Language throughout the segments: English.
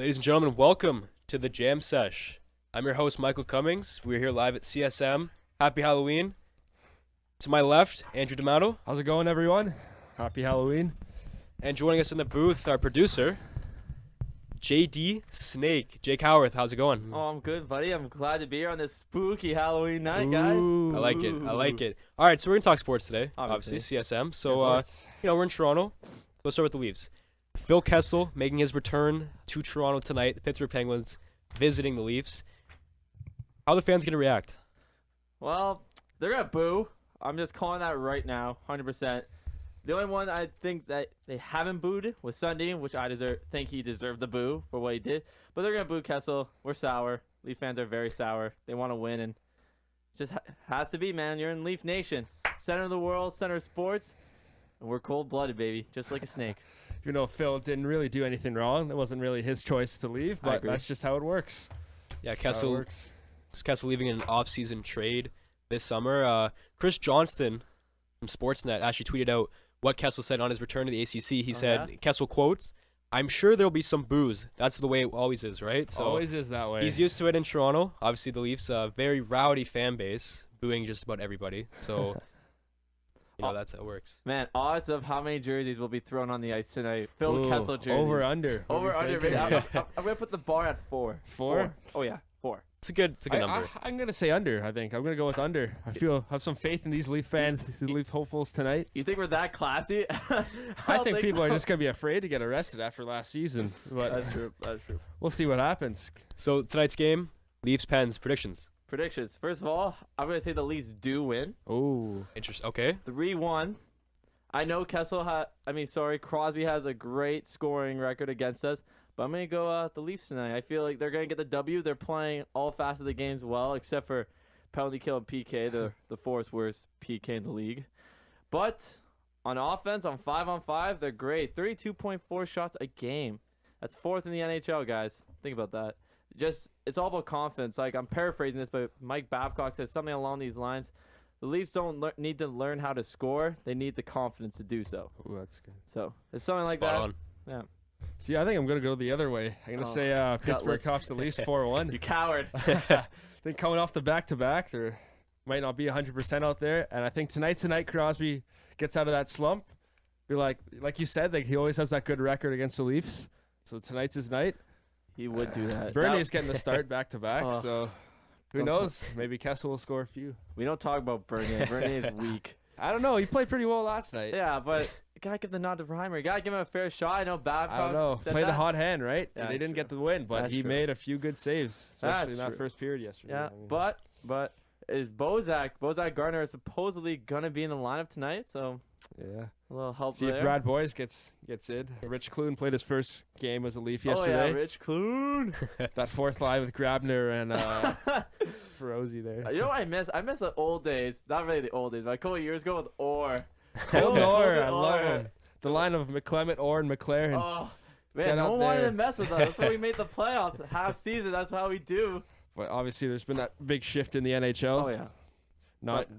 Ladies and gentlemen, welcome to the Jam Sesh. I'm your host, Michael Cummings. We're here live at CSM. Happy Halloween. To my left, Andrew D'Amato. How's it going, everyone? Happy Halloween. And joining us in the booth, our producer, JD Snake. Jake Howorth, how's it going? Oh, I'm good, buddy. I'm glad to be here on this spooky Halloween night, guys. I like it. I like it. All right, so we're going to talk sports today, Obviously. CSM. So, we're in Toronto. Let's start with the Leafs. Phil Kessel making his return to Toronto tonight. The Pittsburgh Penguins visiting the Leafs. How are the fans going to react? Well, they're going to boo. I'm just calling that right now, 100%. The only one I think that they haven't booed was Sundin, which I think he deserved the boo for what he did. But they're going to boo Kessel. We're sour. Leaf fans are very sour. They want to win, and just has to be, man. You're in Leaf Nation. Center of the world, center of sports. And we're cold-blooded, baby, just like a snake. You know, Phil didn't really do anything wrong. It wasn't really his choice to leave, but that's just how it works. Yeah, Kessel leaving in an off-season trade this summer. Chris Johnston from Sportsnet actually tweeted out what Kessel said on his return to the ACC. He said, Kessel quotes, "I'm sure there'll be some boos. That's the way it always is, right?" So always is that way. He's used to it in Toronto. Obviously, the Leafs, very rowdy fan base, booing just about everybody. So, that's how it works. Man, odds of how many jerseys will be thrown on the ice tonight. Phil Kessel jersey. Over, under. Over, under. I'm going to put the bar at 4. 4? Oh, yeah, 4. It's a good number. I'm going to say under, I think. I'm going to go with under. Have some faith in these Leaf fans, these Leaf hopefuls tonight. You think we're that classy? I think people are just going to be afraid to get arrested after last season. But That's true. That's true. We'll see what happens. So, tonight's game, Leafs, Pens, predictions. Predictions. First of all, I'm going to say the Leafs do win. Oh. Interesting. Okay. 3-1. I know Crosby has a great scoring record against us, but I'm going to go the Leafs tonight. I feel like they're going to get the W. They're playing all facets of the games well, except for penalty kill and PK, the fourth worst PK in the league. But on offense, on 5-on-5, they're great. 32.4 shots a game. That's 4th in the NHL, guys. Think about that. It's all about confidence. Like, I'm paraphrasing this, but Mike Babcock says something along these lines. The Leafs don't need to learn how to score. They need the confidence to do so. Ooh, that's good. So it's something like Spot that. on. Yeah. See, I think I'm going to go the other way. I'm going to say Pittsburgh tops the Leafs 4-1. You coward. I think coming off the back-to-back, there might not be 100% out there. And I think tonight's the night Crosby gets out of that slump. You're like you said, he always has that good record against the Leafs. So tonight's his night. He would do that. Bernie's getting the start back-to-back, so who knows? Maybe Kessel will score a few. We don't talk about Bernier. Bernier is weak. I don't know. He played pretty well last night. Yeah, but you got to give the nod to Reimer. You got to give him a fair shot. I know Babcock. I don't know. Played the hot hand, right? Yeah, and they didn't get the win, but That's he true. made a few good saves, especially in that first period yesterday. Yeah, I mean, but is Bozak Gardner is supposedly going to be in the lineup tonight, so yeah. a little help See there. if Brad Boyes gets in. Rich Clune played his first game as a Leaf yesterday. Oh, yeah, Rich Clune. That fourth line with Grabner and Ferozy there. You know what I miss? I miss the old days. Not really the old days, but a couple of years ago with Orr. Cole Orr, I love Orr. him. The line of McClement, Orr, and McLaren. Oh, Get man, no out one wanted there. to mess with us. That's why we made the playoffs. Half season, that's how we do. But obviously, there's been that big shift in the NHL. Oh, yeah.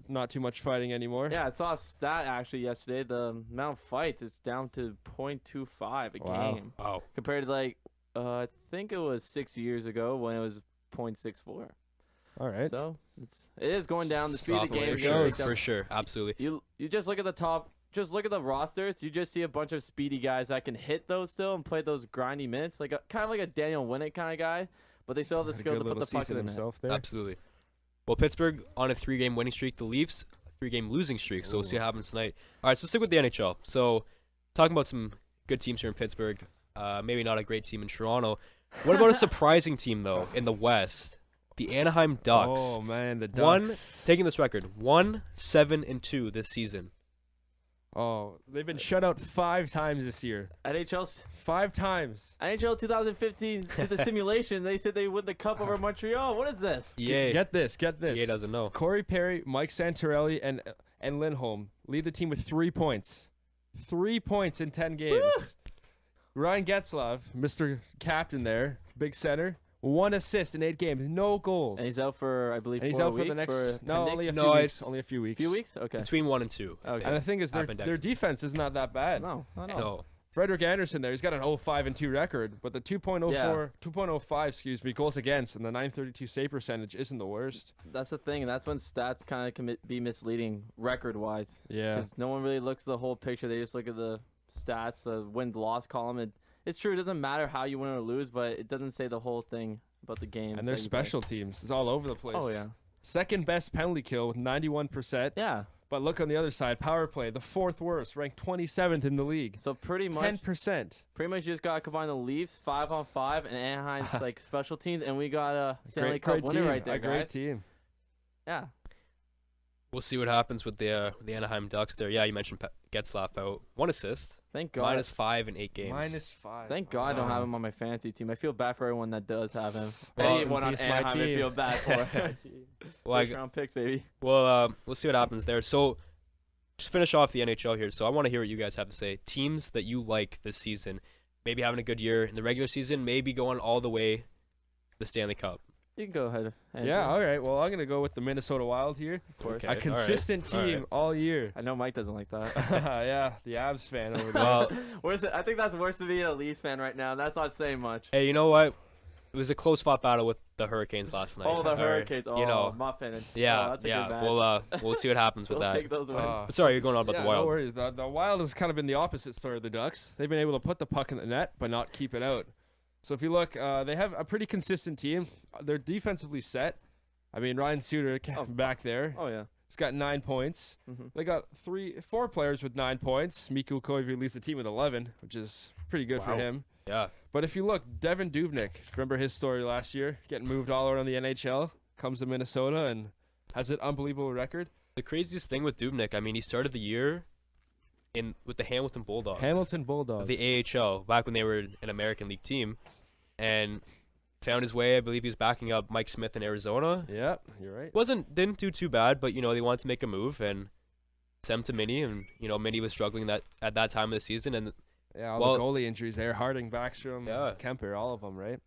Not too much fighting anymore. Yeah, I saw a stat actually yesterday. The amount of fights is down to 0.25 a game. Wow. Compared to I think it was 6 years ago when it was 0.64. All right. So it is going down. The speed of the game for sure. Absolutely. You just look at the top. Just look at the rosters. You just see a bunch of speedy guys that can hit those still and play those grindy minutes, kind of like a Daniel Winnick kind of guy. But they still have the skill to put the puck in the net. There. Absolutely. Well, Pittsburgh on a 3-game winning streak. The Leafs, a 3-game losing streak. So we'll see what happens tonight. All right, so stick with the NHL. So talking about some good teams here in Pittsburgh. Maybe not a great team in Toronto. What about a surprising team, though, in the West? The Anaheim Ducks. Oh, man, the Ducks. Taking this record, 1-7-2 this season. Oh, they've been shut out 5 times this year. NHL 5 times. NHL 2015 did the simulation. They said they win the cup over Montreal. What is this? EA. Get this. EA doesn't know. Corey Perry, Mike Santorelli, and Lindholm lead the team with 3 points. 3 points in 10 games. Woo! Ryan Getzlaf, Mr. Captain there, big center, 1 assist in 8 games, no goals. And he's out for, I believe, And he's 4 out for weeks the next. for No, appendix? only a few No, weeks. it's- Only a few weeks. Few weeks? Okay. Between 1 and 2. Okay. And the thing is, their Appendectomy. defense is not that bad. No, No. Frederick Anderson there, he's got an 0.5-2 record, but the 2.05, excuse me, goals against and the 932 save percentage isn't the worst. That's the thing, and that's when stats kind of can be misleading record-wise. Yeah. Because no one really looks at the whole picture. They just look at the stats, the win-loss column. It's true, it doesn't matter how you win or lose, but it doesn't say the whole thing about the game. And their special teams is all over the place. Oh, yeah. Second best penalty kill with 91%. Yeah. But look on the other side, power play, the 4th worst, ranked 27th in the league. So pretty much 10%. Pretty much you just got to combine the Leafs 5-on-5 and Anaheim's like special teams, and we got a Stanley Cup winner team. right there, a great guys. team. Yeah. We'll see what happens with the Anaheim Ducks there. Yeah, you mentioned Getzlaf out. 1 assist. Thank God. -5 in 8 games. -5. Thank God I don't have him on my fantasy team. I feel bad for everyone that does have him. Well, Anyone on peace, my Anaheim, I team. feel bad for. Well, First round picks, baby. Well, we'll see what happens there. So, just finish off the NHL here. So, I want to hear what you guys have to say. Teams that you like this season, maybe having a good year in the regular season, maybe going all the way to the Stanley Cup. You can go ahead. Andrew. Yeah, all right. Well, I'm going to go with the Minnesota Wild here. Of course. Okay, A consistent all right. team all year. I know Mike doesn't like that. Yeah, the Avs fan over there. Well, Where's it? I think that's worse than being a Leafs fan right now. That's not saying much. hey, you know what? It was a close-fought battle with the Hurricanes last night. Oh, the Or, Hurricanes. Oh, you know, Muffin. yeah, that's a yeah. good match. We'll see what happens with We'll that. take those wins. But sorry, you're going on about Yeah, the Wild. no worries. The Wild has kind of been the opposite story of the Ducks. They've been able to put the puck in the net, but not keep it out. So if you look, they have a pretty consistent team. They're defensively set. I mean, Ryan Suter back there. Oh, yeah. He's got 9 points. Mm-hmm. They got 4 players with 9 points. Miku Koivu leads the team with 11, which is pretty good for Wow. him. Yeah. But if you look, Devin Dubnyk, remember his story last year, getting moved all around the NHL, comes to Minnesota and has an unbelievable record. The craziest thing with Dubnyk, I mean, he started the year with the Hamilton Bulldogs. Hamilton Bulldogs. The AHL, back when they were an American League team, and found his way. I believe he was backing up Mike Smith in Arizona. Yeah, you're right. Didn't do too bad, but they wanted to make a move and sent him to Minnie, and Minnie was struggling at that time of the season, and Yeah, well- the goalie injuries there. Harding, Backstrom, Yeah. Kemper, all of them, right?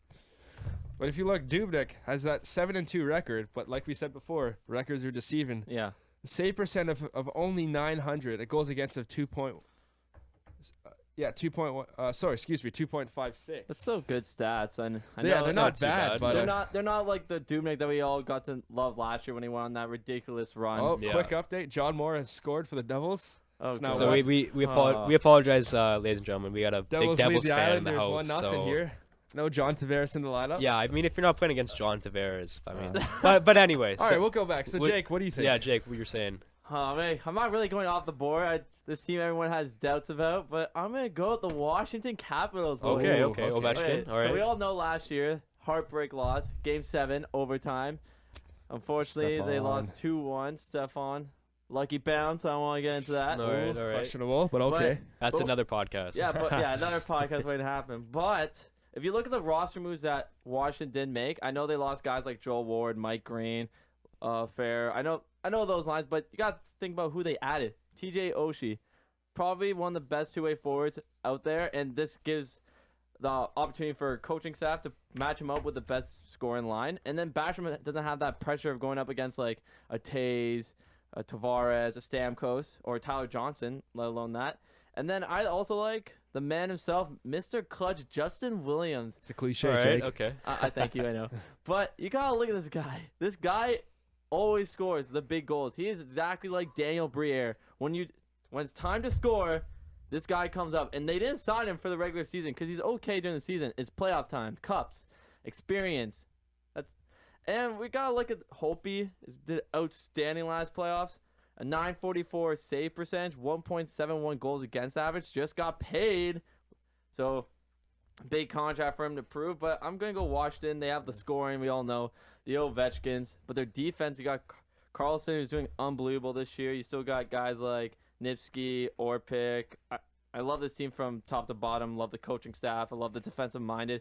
But if you look, Dubnyk has that 7-2 record, but like we said before, records are deceiving. Yeah. Save percent of only 900. It goes against a 2.56. That's still good stats. I know Yeah, they're not too bad, bad. but they're not like the Dubnyk that we all got to love last year when he went on that ridiculous run. oh, Yeah. quick update. John Moore has scored for the Devils. Oh, it's now God. so what? we apologize, ladies and gentlemen. We got a Devils big Devils lead the fan in island. the There's house. 1-0 So here. No John Tavares in the lineup. yeah, I mean, if you're not playing against John Tavares, I mean, but anyway. All so, right, we'll go back. So what- Jake, what do you think? yeah, Jake, what you're saying? Man, I'm not really going off the board. This team everyone has doubts about, but I'm going to go with the Washington Capitals. boys. Okay, Ooh, okay, okay. Ovechkin. All right. So we all know last year, heartbreak loss, Game 7, overtime. Unfortunately, they Stephon. lost 2-1. Stephon, lucky bounce. I don't want to get into that. All right, Ooh, all right. Questionable, but okay. That's But- another podcast. Yeah, but yeah, another podcast waiting to happen. But if you look at the roster moves that Washington did make, I know they lost guys like Joel Ward, Mike Green, Fair. I know those lines, but you got to think about who they added. TJ Oshie, probably one of the best two-way forwards out there, and this gives the opportunity for coaching staff to match him up with the best scoring line. And then Backstrom doesn't have that pressure of going up against like a Taves, a Tavares, a Stamkos, or Tyler Johnson, let alone that. And then I also like the man himself, Mr. Clutch, Justin Williams. It's a cliche, All right, Jake. okay. I thank you, I know. But you got to look at this guy. This guy always scores the big goals. He is exactly like Daniel Briere. When it's time to score, this guy comes up. And they didn't sign him for the regular season because he's okay during the season. It's playoff time, cups, experience. And we got to look at Holtby. Did outstanding last playoffs. A 944 save percentage, 1.71 goals against average. Just got paid. So, big contract for him to prove. But I'm going to go Washington. They have the scoring. We all know the Ovechkins. But their defense, you got Carlson, who's doing unbelievable this year. You still got guys like Nipsky, Orpik. I love this team from top to bottom. Love the coaching staff. I love the defensive-minded.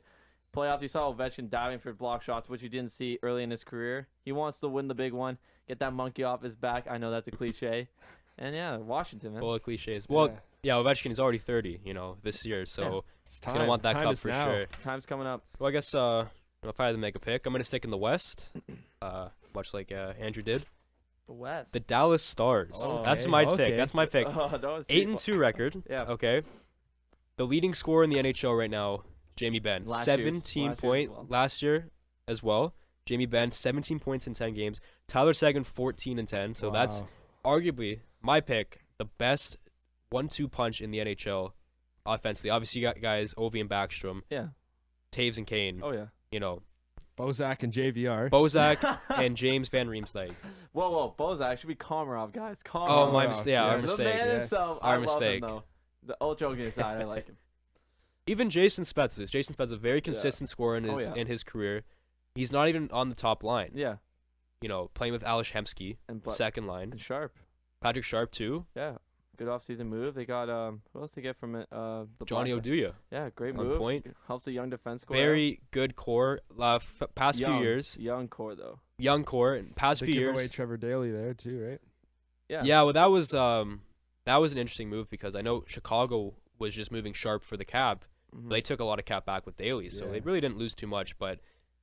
Playoffs, you saw Ovechkin diving for block shots, which you didn't see early in his career. He wants to win the big one, get that monkey off his back. I know that's a cliche. And yeah, Washington, man. Well, cliches. Well, yeah, Ovechkin is already 30, this year, so It's he's gonna want that Time cup is for now. sure. Time's coming up. Well, I guess if I had to make a pick, I'm gonna stick in the West, much like Andrew did. The West. The Dallas Stars. Oh, That's okay, my okay. pick. That's my pick. Oh, don't see- 8-2 record. Yeah. Okay. the leading scorer in the NHL right now, Jamie Benn, Last 17 last year as well. Jamie Benn, 17 points in 10 games. Tyler Seguin, 14 and 10. So that's Wow. arguably my pick, the best 1-2 punch in the NHL offensively. Obviously, you got guys Ovi and Backstrom, Yeah. Taves and Kane. Oh yeah. You know, Bozak and JVR. Bozak and James Van Riemsdyk. Whoa, Bozak should be Komarov, guys. Komarov. Oh, my Komarov, mistake. Yeah, our yes. The mistake. man yes. himself. Our I mistake. love him though. The old joking aside, I like him. Even Jason Spezza. Jason Spezza, a very consistent scorer in Oh, his yeah. in his career. He's not even on the top line. Yeah. You know, playing with Alish Hemsky, second line. And Sharp. Patrick Sharp too. Yeah. Good offseason move. They got who else they get from it? The Johnny Black guy. Oduya. Yeah, great on move. point. Helps a young defense core. Very good core. Past young, few years, Young core though. young core. Past They few give years. away Trevor Daly there too, right? Yeah. Well, that was an interesting move because I know Chicago was just moving Sharp for the cap. Mhm. They took a lot of cap back with Daly, so Yeah. they really didn't lose too much. But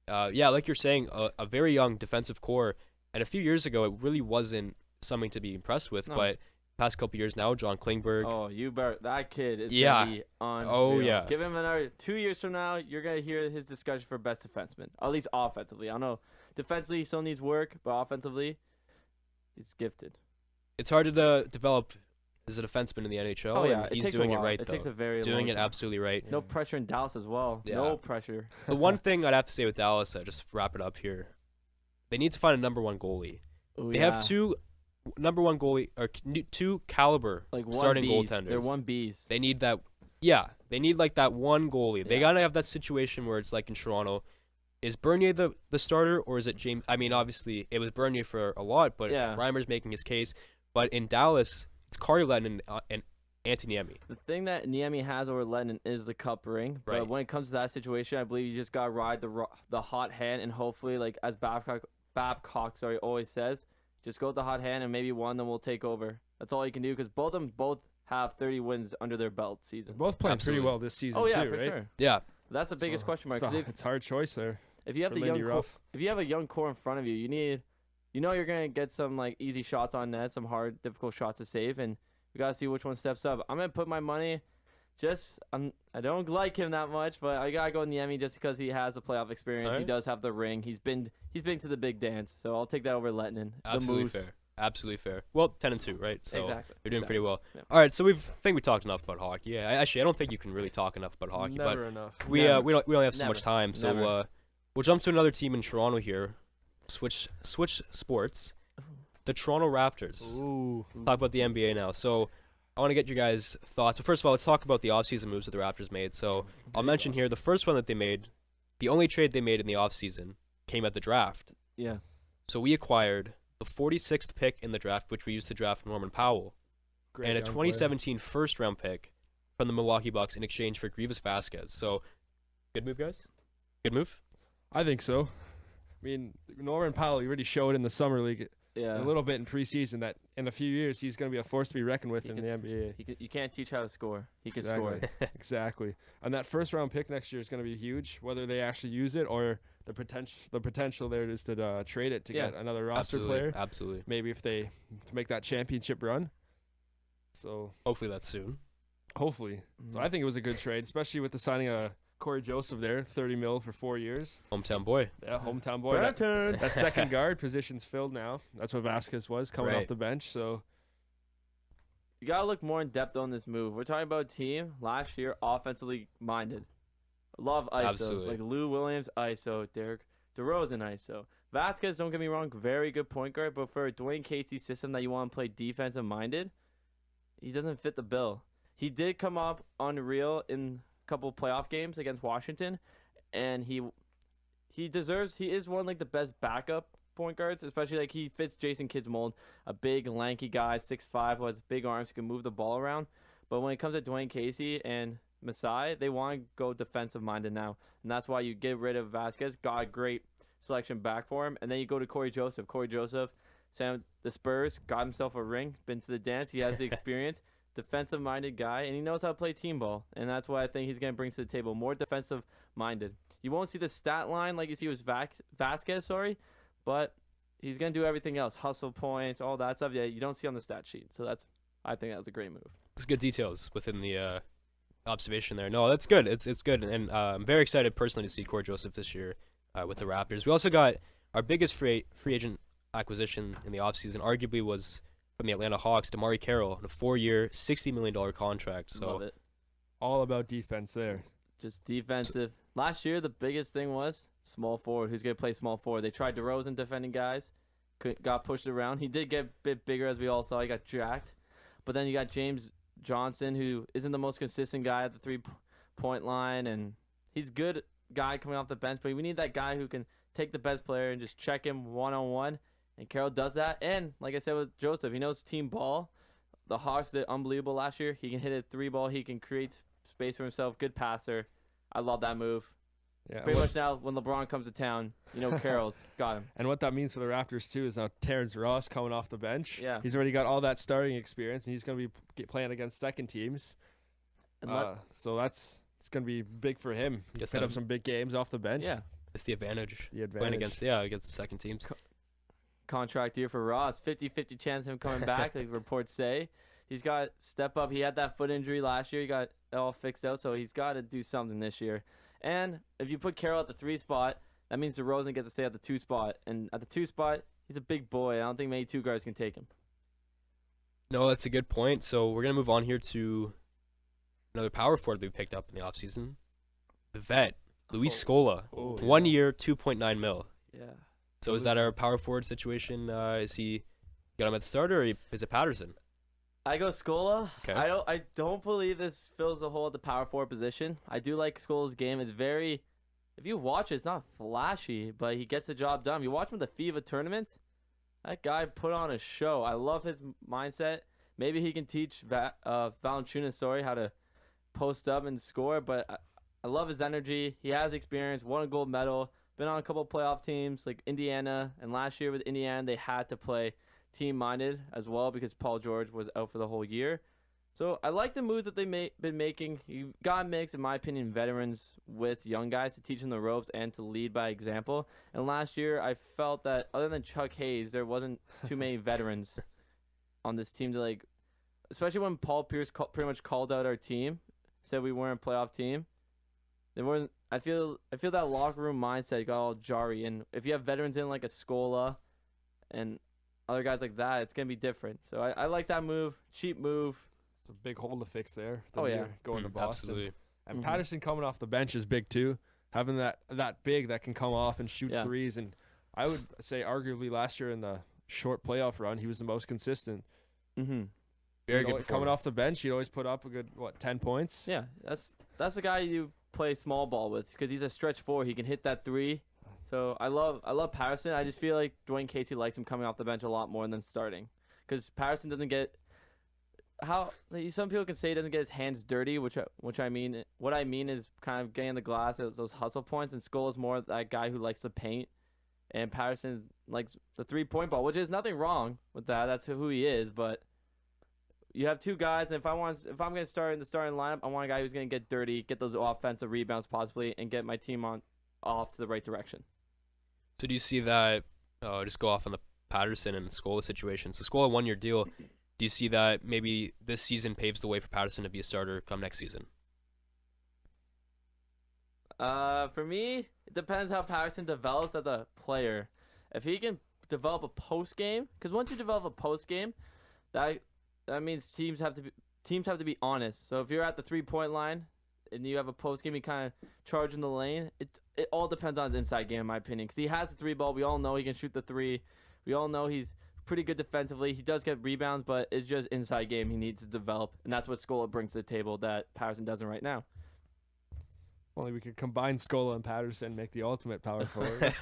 like you're saying, a very young defensive core. And a few years ago, it really wasn't something to be impressed with. No. But past couple years now, John Klingberg. Oh, you better. That kid is Yeah. gonna be on. Oh, yeah. Give him another 2 years from now. You're gonna hear his discussion for best defenseman, at least offensively. I don't know. Defensively, he still needs work, but offensively, he's gifted. It's hard to develop as a defenseman in the NHL. Oh yeah, and it he's takes doing a it while. right It though. takes a very Doing long it time. absolutely right. No pressure in Dallas as well. Yeah. No pressure. The one thing I'd have to say with Dallas, just wrap it up here, they need to find a number one goalie. Ooh, They yeah. have two number one goalie or two caliber like one starting Bs. goaltenders. They're one Bs. They need that. Yeah, they need like that one goalie. They Yeah. gotta have that situation where it's like in Toronto. Is Bernier the starter or is it James? I mean, obviously it was Bernier for a lot, but Yeah. Reimer's making his case. But in Dallas, it's Kari Lettinen and Anthony Niemi. The thing that Niemi has over Lennon is the cup ring. Right. But when it comes to that situation, I believe you just gotta ride the hot hand and hopefully, like as Babcock always says, just go with the hot hand and maybe one of them will take over. That's all you can do because both of them have 30 wins under their belt They're season. both playing Absolutely. pretty well this season Oh yeah, too, for right? sure. Yeah, That's the biggest So, question mark. 'cause it's a hard choice there. if you have for the Lindy young core, Ruff. if you have a young core in front of you, you're gonna get some like easy shots on net, some hard, difficult shots to save, and you gotta see which one steps up. I'm gonna put my money. I don't like him that much, but I gotta go Niemi just because he has a playoff experience. He Alright. does have the ring. He's been to the big dance, so I'll take that over Lettinen. absolutely the Moose. fair. Absolutely fair. Well, 10-2, right? So Exactly. you're doing pretty well. Yeah. All right, so I think we talked enough about hockey. Yeah, actually, I don't think you can really talk enough about hockey, Never enough. but we Never. we only have so much Never. time, so Never. we'll jump to another team in Toronto here. Switch sports. The Toronto Raptors. Ooh. Talk about the NBA now. So I want to get you guys' thoughts. So first of all, let's talk about the offseason moves that the Raptors made. So I'll mention here the first one that they made, the only trade they made in the offseason came at the draft. Yeah. So we acquired the 46th pick in the draft, which we used to draft Norman Powell, Great and a young player. 2017 first-round pick from the Milwaukee Bucks in exchange for Grievous Vasquez. So good move, guys? Good move? I think so. I mean, Norman Powell, he already showed in the summer league Yeah. a little bit in preseason that in a few years he's going to be a force to be reckoned with He in can the s- NBA. You can't teach how to score. He can score. Exactly. And that first round pick next year is going to be huge, whether they actually use it or the potential there is to trade it to Yeah. get another roster Absolutely. player. Absolutely. Maybe if they to make that championship run. So Hopefully that's soon. hopefully. So Mhm. I think it was a good trade, especially with the signing of Corey Joseph there, 30 mil for 4 years. Hometown boy. Yeah, hometown boy. That second guard position's filled now. That's what Vasquez was coming Right. off the bench. So You gotta look more in depth on this move. We're talking about a team last year offensively minded. Love ISOs Absolutely. like Lou Williams ISO, Derek DeRozan ISO. Vasquez, don't get me wrong, very good point guard, but for a Dwayne Casey system that you want to play defensive minded, he doesn't fit the bill. He did come up unreal in a couple playoff games against Washington, and he is one like the best backup point guards, especially like he fits Jason Kidd's mold, a big lanky guy, 6'5", who has big arms, who can move the ball around. But when it comes to Dwayne Casey and Masai, they want to go defensive minded now, and that's why you get rid of Vasquez. Got a great selection back for him, and then you go to Corey Joseph. Corey Joseph, the Spurs, got himself a ring, been to the dance. He has the experience, defensive minded guy, and he knows how to play team ball, and that's what I think he's gonna bring to the table. More defensive minded. You won't see the stat line like you see with Vasquez, but he's gonna do everything else, hustle points, all that stuff. Yeah, you don't see on the stat sheet. So I think that's a great move. It's good details within the observation there. No, that's good. It's good, and I'm very excited personally to see Corey Joseph this year with the Raptors. We also got our biggest free agent acquisition in the offseason, arguably was from the Atlanta Hawks, Damari Carroll, on a 4-year, $60 million contract. So Love it. All about defense there. Just defensive. Last year, the biggest thing was small forward. Who's going to play small forward? They tried DeRozan defending guys. Got pushed around. He did get a bit bigger, as we all saw. He got jacked. But then you got James Johnson, who isn't the most consistent guy at the three-point line. And he's good guy coming off the bench. But we need that guy who can take the best player and just check him one-on-one. And Carroll does that. And like I said with Joseph, he knows team ball. The Hawks did unbelievable last year. He can hit a three ball. He can create space for himself. Good passer. I love that move. Yeah, Pretty much now, when LeBron comes to town, Carroll's got him. And what that means for the Raptors, too, is now Terrence Ross coming off the bench. Yeah. He's already got all that starting experience, and he's going to be playing against second teams. And So it's going to be big for him. He Guess set that- up some big games off the bench. yeah, it's the advantage. The Playing advantage. against the second teams. contract year for Ross. 50-50 chance of him coming back, like reports say. He's got to step up. He had that foot injury last year. He got it all fixed out, so he's got to do something this year. And if you put Carroll at the 3 spot, that means DeRozan gets to stay at the 2 spot. And at the 2 spot, he's a big boy. I don't think many 2 guards can take him. No, that's a good point. So we're going to move on here to another power forward that we picked up in the offseason. The vet, Luis Scola. Oh, 1 year, $2.9 mil. Yeah. So is that our power forward situation? Is he got him at the starter, or is it Patterson? I go Scola. Okay. I don't believe this fills the hole at the power forward position. I do like Scola's game. It's very, if you watch it, it's not flashy, but he gets the job done. You watch him at the FIBA tournaments, that guy put on a show. I love his mindset. Maybe he can teach Valanciunas, how to post up and score, but I love his energy. He has experience, won a gold medal, been on a couple playoff teams like Indiana, and last year with Indiana, they had to play team-minded as well because Paul George was out for the whole year. So I like the move that they've been making. You got to mix, in my opinion, veterans with young guys to teach them the ropes and to lead by example. And last year, I felt that other than Chuck Hayes, there wasn't too many veterans on this team to especially when Paul Pierce pretty much called out our team, said we weren't a playoff team. There wasn't. I feel that locker room mindset got all jarry, and if you have veterans in like a Scola and other guys like that, it's gonna be different. So I like that move. Cheap move. It's a big hole to fix there. Oh, yeah. Going to Boston. Absolutely. And Patterson coming off the bench is big too. Having that big that can come off and shoot Yeah. threes. And I would say arguably last year in the short playoff run, he was the most consistent. Mm-hmm. Very He'd good. always- coming off the bench, he'd always put up a good 10 points. Yeah, that's the guy you play small ball with because he's a stretch 4. He can hit that 3. So I love Patterson. I just feel like Dwayne Casey likes him coming off the bench a lot more than starting because Patterson doesn't get some people can say he doesn't get his hands dirty, which I mean. What I mean is kind of getting the glass at those hustle points, and Skola's more that guy who likes to paint, and Patterson likes the 3-point ball, which is nothing wrong with that. That's who he is, but you have 2 guys, and if I'm going to start in the starting lineup, I want a guy who's going to get dirty, get those offensive rebounds possibly, and get my team off to the right direction. So do you see that, just go off on the Patterson and Scola situation. So Scola, 1-year deal. Do you see that maybe this season paves the way for Patterson to be a starter come next season? For me, it depends how Patterson develops as a player. If he can develop a post game, because once you develop a post game, that means teams have to be honest. So if you're at the 3-point line and you have a post game, you kind of charge in the lane. It all depends on his inside game, in my opinion, because he has the 3 ball. We all know he can shoot the 3. We all know he's pretty good defensively. He does get rebounds, but it's just inside game he needs to develop, and that's what Scola brings to the table that Patterson doesn't right now. Only we could combine Scola and Patterson and make the ultimate power forward.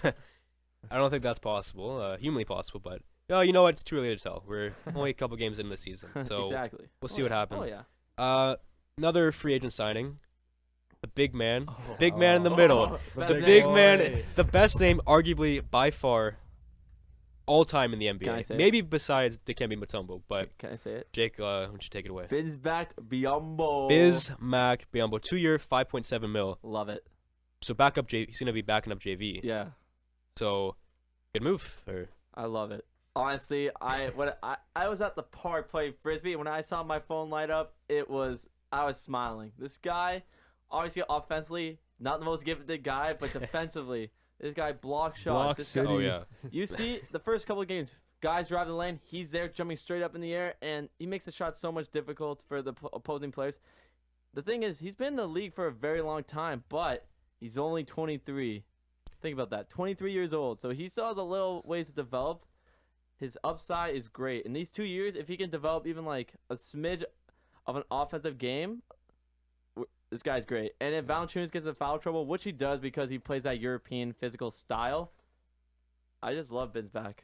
I don't think that's possible, humanly possible, but you know what? It's too early to tell. We're only a couple games into the season, so Exactly. we'll see what happens. Oh yeah. Another free agent signing, the big man in the middle, Best the name. big man, Boy. the best name, arguably by far, all time in the Can I NBA. say it? Maybe besides Dikembe Mutombo, but Can I say it? Jake, why don't you take it away? Bizmack Biyombo. Biz Mac Biyombo, 2-year, $5.7 mil. Love it. So he's gonna be backing up JV. Yeah, So good move. I love it. Honestly, I was at the park playing frisbee. When I saw my phone light up, it was I was smiling. This guy, obviously offensively, not the most gifted guy, but defensively, this guy blocks shots. Block This guy- City. Oh yeah. you see the first couple of games, guys drive the lane, he's there jumping straight up in the air, and he makes the shot so much difficult for the opposing players. The thing is, he's been in the league for a very long time, but he's only 23. Think about that. 23 years old. So he still has a little ways to develop. His upside is great. In these 2 years, if he can develop even like a smidge of an offensive game, this guy's great. And if Valanciunas gets in foul trouble, which he does because he plays that European physical style, I just love Bismack.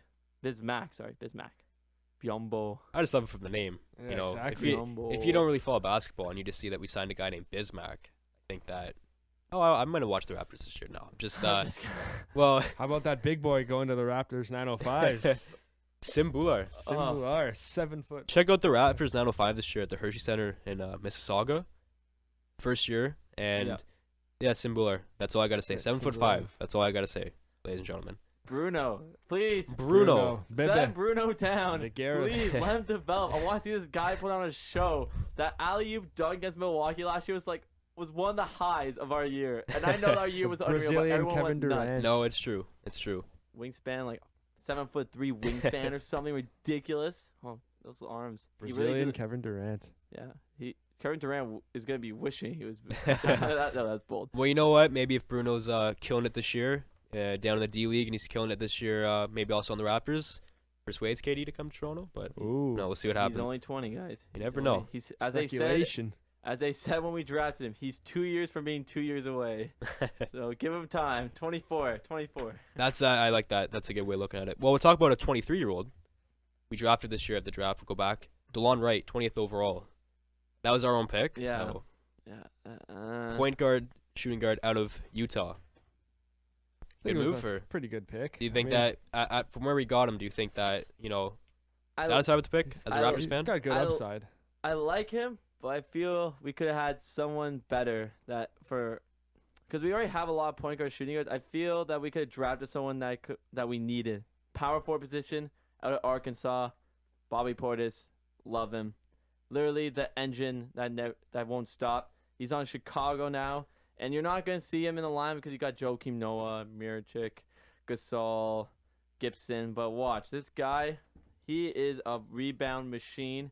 Biombo. I just love it from the name. Yeah, You know, exactly. if you don't really follow basketball and you just see that we signed a guy named Bismack, I think that I'm gonna watch the Raptors this year. No, I'm just well, How about that big boy going to the Raptors 905s? Simbular. Singular, 7 foot. Check out the Raptors 905 this year at the Hershey Center in Mississauga. First year, and yeah, Simbular. That's all I gotta say. Yeah, 7'5". Simbular. That's all I gotta say, ladies and gentlemen. Bruno, please. Bruno. Send Bruno down. Figueroa. Please let him develop. I want to see this guy put on a show. That alley-oop dunk against Milwaukee last year was one of the highs of our year. And I know our year was unreal, but Brazilian everyone Kevin went nuts. Durant. No, it's true. It's true. Wingspan, like 7'3" wingspan or something ridiculous. Oh, those arms. He really Brazilian did- Kevin Durant. Yeah, Kevin Durant is gonna be wishing he was. No, that's bold. Well, you know what? Maybe if Bruno's killing it this year, down in the D League, and he's killing it this year, maybe also on the Raptors, persuades KD to come to Toronto. But Ooh. no, we'll see what happens. He's only 20, guys. You never He's know. only- He's as they said. Speculation. As they said when we drafted him, he's 2 years from being 2 years away. So give him time. 24. That's I like that. That's a good way of looking at it. Well, we'll talk about a 23-year-old. We drafted this year at the draft. We'll go back. DeLon Wright, 20th overall. That was our own pick. Yeah. So Yeah. point guard, shooting guard out of Utah. I think Good it was move a for. pretty good pick. Do you think that from where we got him? Do you think that I, satisfied with the pick as a I- Raptors He's fan? got good I- upside. I like him, but I feel we could have had someone better because we already have a lot of point guard shooting guards. I feel that we could have drafted someone that we needed. Power forward position out of Arkansas, Bobby Portis, love him. Literally the engine that won't stop. He's on Chicago now, and you're not gonna see him in the line because you got Joakim Noah, Miricic, Gasol, Gibson. But watch this guy; he is a rebound machine.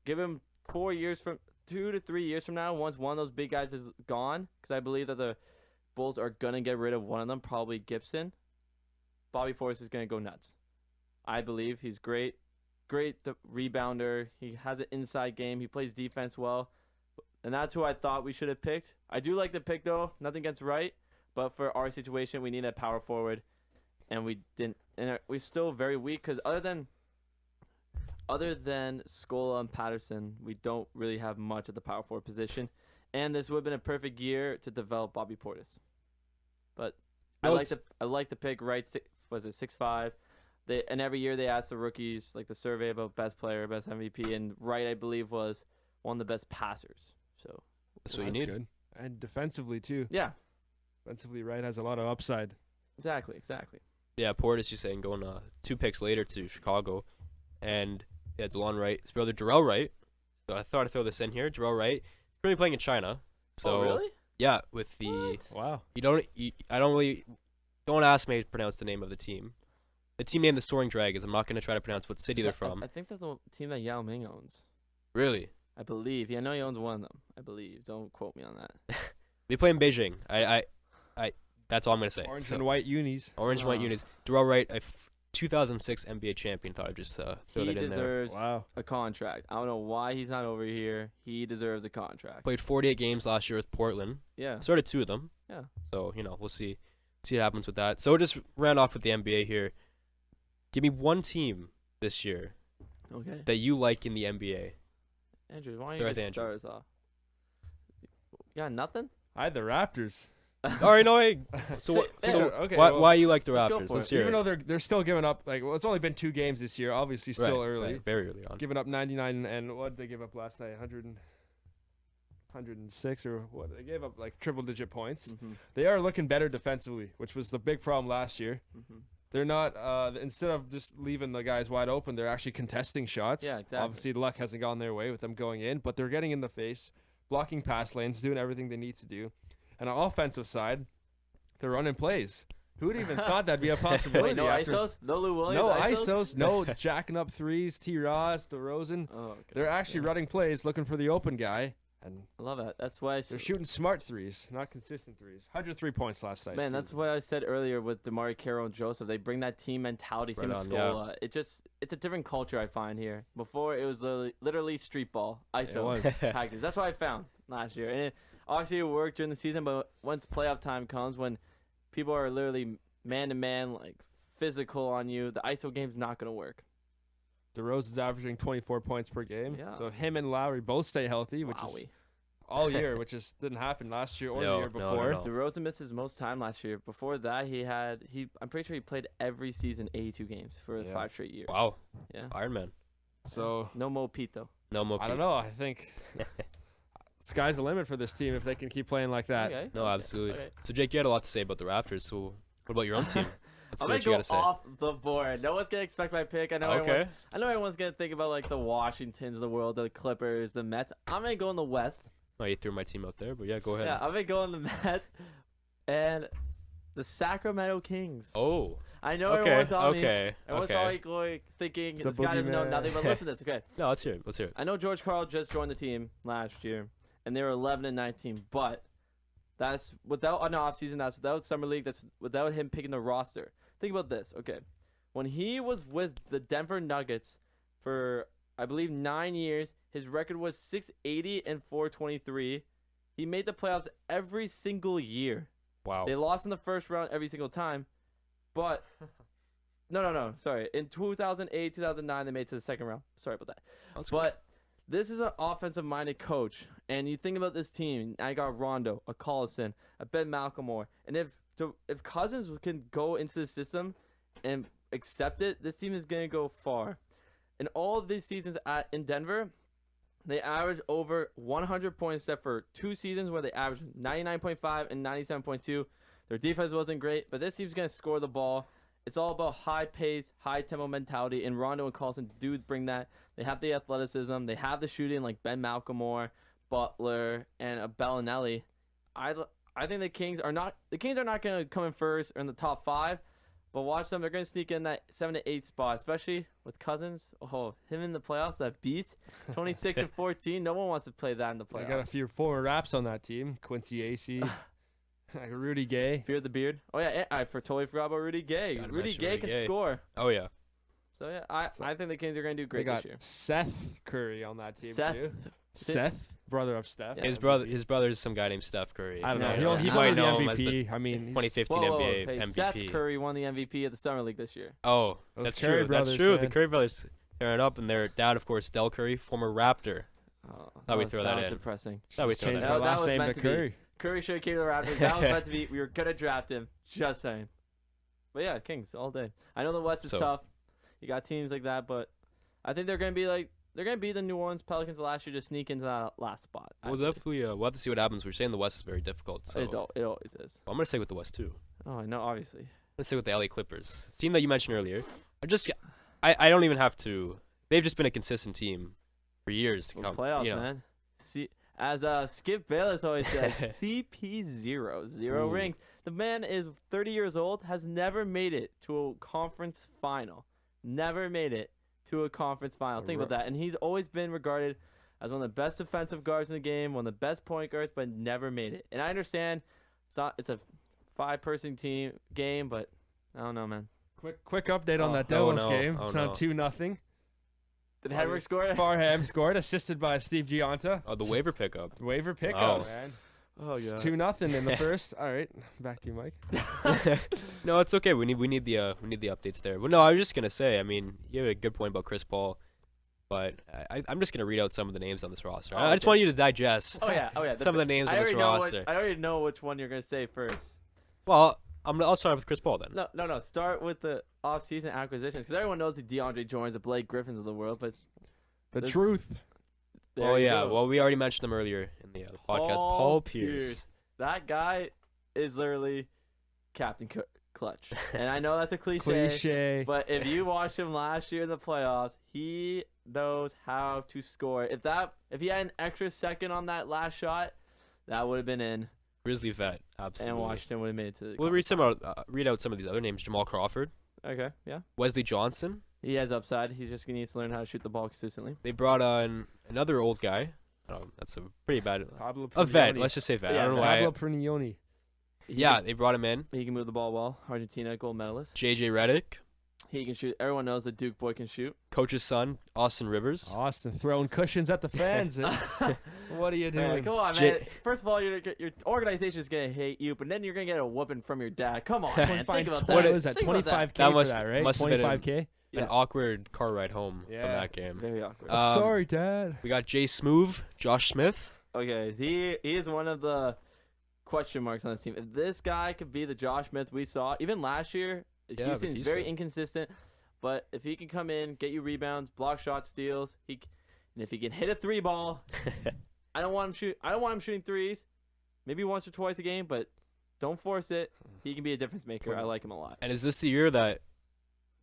Give him 2 to 3 years from now, once one of those big guys is gone, because I believe that the Bulls are gonna get rid of one of them, probably Gibson. Bobby Portis is gonna go nuts. I believe he's great rebounder. He has an inside game. He plays defense well, and that's who I thought we should have picked. I do like the pick though. Nothing against Wright, but for our situation, we need a power forward, and we didn't. And we're still very weak because other than Scola and Patterson, we don't really have much at the power forward position, and this would have been a perfect year to develop Bobby Portis. But I like the pick. Wright was it 6'5". And every year they ask the rookies, like the survey about best player, best MVP, and Wright, I believe, was one of the best passers. So That's what you need. Good. And defensively too. yeah, Defensively, Wright has a lot of upside. exactly. Yeah, Portis, you're saying going 2 picks later to Chicago, and yeah, DeLon Wright, his brother Jarrell Wright. So I thought I'd throw this in here. Jarrell Wright, currently playing in China. So Oh, really? yeah, with the What? Wow. I don't really don't ask me to pronounce the name of the team. The team name, the Soaring Dragons. I'm not going to try to pronounce what city they're from. I think that's the team that Yao Ming owns. Really? I believe. Yeah, I know he owns one of them. I believe. Don't quote me on that. They play in Beijing. I that's all I'm going to say. Orange So, and white unis. orange and white unis. Jarrell Wright, a 2006 NBA champion. Thought I'd just throw He that in there. deserves Wow. a contract. I don't know why he's not over here. He deserves a contract. Played 48 games last year with Portland. Yeah. Started 2 of them. Yeah. So, we'll see what happens with that. So we'll just round off with the NBA here. Give me one team this year Okay. that you like in the NBA. Andrew, why don't Start you with just Andrew. start us off? You got nothing? I had the Raptors. All right, no, hey. So, Okay, why, well, why you like the let's go Raptors? for Let's it. hear Even it. though they're still giving up, it's only been 2 games this year. Obviously, still Right, early. right, very early on. Giving up 99 and what did they give up last night? 106 or what? They gave up like triple-digit points. Mm-hmm. They are looking better defensively, which was the big problem last year. Mm-hmm. They're not instead of just leaving the guys wide open, they're actually contesting shots. Yeah, exactly. Obviously, the luck hasn't gone their way with them going in, but they're getting in the face, blocking pass lanes, doing everything they need to do. And on offensive side, they're running plays. Who would even thought that'd be a possibility? Wait, no ISOs? No Lou Williams? No ISOs, no jacking up threes, T. Ross, DeRozan. Oh, okay. They're actually running plays, looking for the open guy, and I love that. That's why they're shooting smart threes, not consistent threes. 103 points last night. Man, that's what I said earlier with DeMari Carroll and Joseph. They bring that team mentality. Same with Right on, Scola. It's a different culture I find here. Before it was literally street ball, ISO was. packages. That's what I found last year. And obviously it worked during the season, but once playoff time comes, when people are literally man to man, like physical on you, the ISO game's not gonna work. DeRozan's averaging 24 points per game. Yeah. So him and Lowry both stay healthy, which is Wowie. all year, which is didn't happen last year or the year before. No. DeRozan missed his most time last year. Before that, I'm pretty sure he played every season 82 games for 5 straight years. Wow. Yeah. Iron Man. So No Mo Pete though. No more. I don't know. I think sky's the limit for this team if they can keep playing like that. Okay. No, okay, absolutely. okay. So Jake, you had a lot to say about the Raptors. So what about your own team? Let's I'm see gonna what you go gotta say. off the board. No one's gonna expect my pick. I know. Okay. I know everyone's gonna think about like the Washingtons of the world, the Clippers, the Mets. I'm gonna go in the West. Oh, you threw my team out there, but yeah, go ahead. Yeah, I'm gonna go in the Mets and the Sacramento Kings. Oh. I know Okay. everyone thought me. Okay. Everyone's Okay. probably going thinking The this guy doesn't know boogeyman. nothing. But listen to this, okay? No, let's hear it. Let's hear it. I know George Karl just joined the team last year, and they were 11-19. But that's without an offseason. That's without summer league. That's without him picking the roster. Think about this, okay? When he was with the Denver Nuggets for, I believe, 9 years, his record was 680 and 423. He made the playoffs every single year. Wow. They lost in the first round every single time, but no. Sorry, in 2008, 2009, they made it to the second round. Sorry about that. That's cool. But this is an offensive-minded coach, and you think about this team. I got Rondo, a Collison, a Ben McLemore, and if Cousins can go into the system and accept it, this team is gonna go far. In all of these seasons in Denver, they averaged over 100 points, except for 2 seasons where they averaged 99.5 and 97.2. Their defense wasn't great, but this team's gonna score the ball. It's all about high pace, high tempo mentality, and Rondo and Carlson do bring that. They have the athleticism, they have the shooting like Ben McLemore, Butler, and a Bellinelli. I think the Kings are not gonna come in first or in the top 5, but watch them. They're gonna sneak in that 7 to 8 spot, especially with Cousins. Oh, him in the playoffs, that beast, 26 and 14. No one wants to play that in the They got a playoffs. few former Raps on that team. Quincy Acey, like Rudy Gay. Fear the beard. Oh yeah, I totally forgot about Rudy Gay. Gotta Rudy mention Gay Rudy can Gay. score. Oh yeah. So yeah, I think the Kings are gonna do They great got this year. Seth Curry on that team Seth. too. Seth, brother of Steph. Yeah. His brother's some guy named Steph Curry. I don't know. Yeah, He yeah. won might the know him as the MVP. I mean, he's- 2015 Whoa, NBA hey, MVP. Seth Curry won the MVP of the summer league this year. Oh, Those that's Curry true. brothers, That's true. The man. Curry brothers tearing it up, and their dad, of course, Del Curry, former Raptor. Oh, Thought we'd throw that was in. depressing. That we Just throw changed that my in. That last was name meant to to be. Curry. Curry should have came to the Raptors. That was meant to be. We were gonna draft him. Just saying. But yeah, Kings all day. I know the West is So- tough. You got teams like that, but I think they're gonna be the New Orleans Pelicans last year to sneak into that last spot. I Well, believe. definitely, we'll have to see what happens. We're saying the West is very difficult, so It always is. I'm gonna stay with the West too. Oh, I know. Obviously. I'm gonna stay with the LA Clippers, team that you mentioned earlier. I don't even have to. They've just been a consistent team for years to Well, come. playoffs, you know. man. See, as Skip Bayless always said, CP0, zero Ooh. rings. The man is 30 years old, has never made it to a conference final. Never made it to a conference final. Think about that. And he's always been regarded as one of the best defensive guards in the game, one of the best point guards, but never made it. And I understand it's a 5-person team game, but I don't know, man. Quick update on Oh, that oh Devils no, game. oh It's no. now 2-0. Did Henrik score it? Farham scored, assisted by Steve Giunta. Oh, the waiver pickup. Waiver pickup, Wow. man. Oh, It's 2-0 in the first. All right, back to you, Mike. No, it's okay. We need the updates there. But no, I was just gonna say. I mean, you have a good point about Chris Paul, but I'm just gonna read out some of the names on this roster. I just okay. want you to digest. Oh, yeah. Some of the names on this roster. I already know which one you're going to say first. Well, I'll start with Chris Paul then. No. Start with the off-season acquisitions, because everyone knows the DeAndre Jordan's, the Blake Griffins of the world, but The There's- truth. there Oh you yeah. go. Well, we already mentioned him earlier in the podcast. Paul Pierce. That guy is literally Captain clutch. And I know that's a Cliche. but if you watched him last year in the playoffs, he knows how to score. If he had an extra second on that last shot, that would have been in. Grizzly vet, absolutely. And Washington would have made it to the We'll read out some of these other names. Jamal Crawford, Okay, yeah. Wesley Johnson. He has upside. He just needs to learn how to shoot the ball consistently. They brought on another old guy. Oh, that's a pretty bad. Pablo A vet. Prigioni. Let's just say vet. I Yeah, don't know why. Pablo Prigioni. Yeah, they brought him in. He can move the ball well. Argentina gold medalist. JJ Redick, He can shoot. Everyone knows the Duke boy can shoot. coach's son, Austin Rivers. Austin throwing cushions at the fans. What are you doing? Man, come on, man. First of all, your organization is gonna hate you, but then you're gonna get a whooping from your dad. Come on, man. Think about that. What is that? Think about 25K That for must- that, right? must have been 25K. Yeah. An awkward car ride home from Yeah. that game. Very awkward. Sorry, Dad. We got Jay Smoove, Josh Smith. Okay, he is one of the question marks on this team. If this guy could be the Josh Smith we saw, even last year, Yeah, Houston but is very Houston. inconsistent. But if he can come in, get you rebounds, block shots, steals, and if he can hit a three ball, I don't want him shooting threes. Maybe once or twice a game, but don't force it. He can be a difference maker. I like him a lot. And is this the year that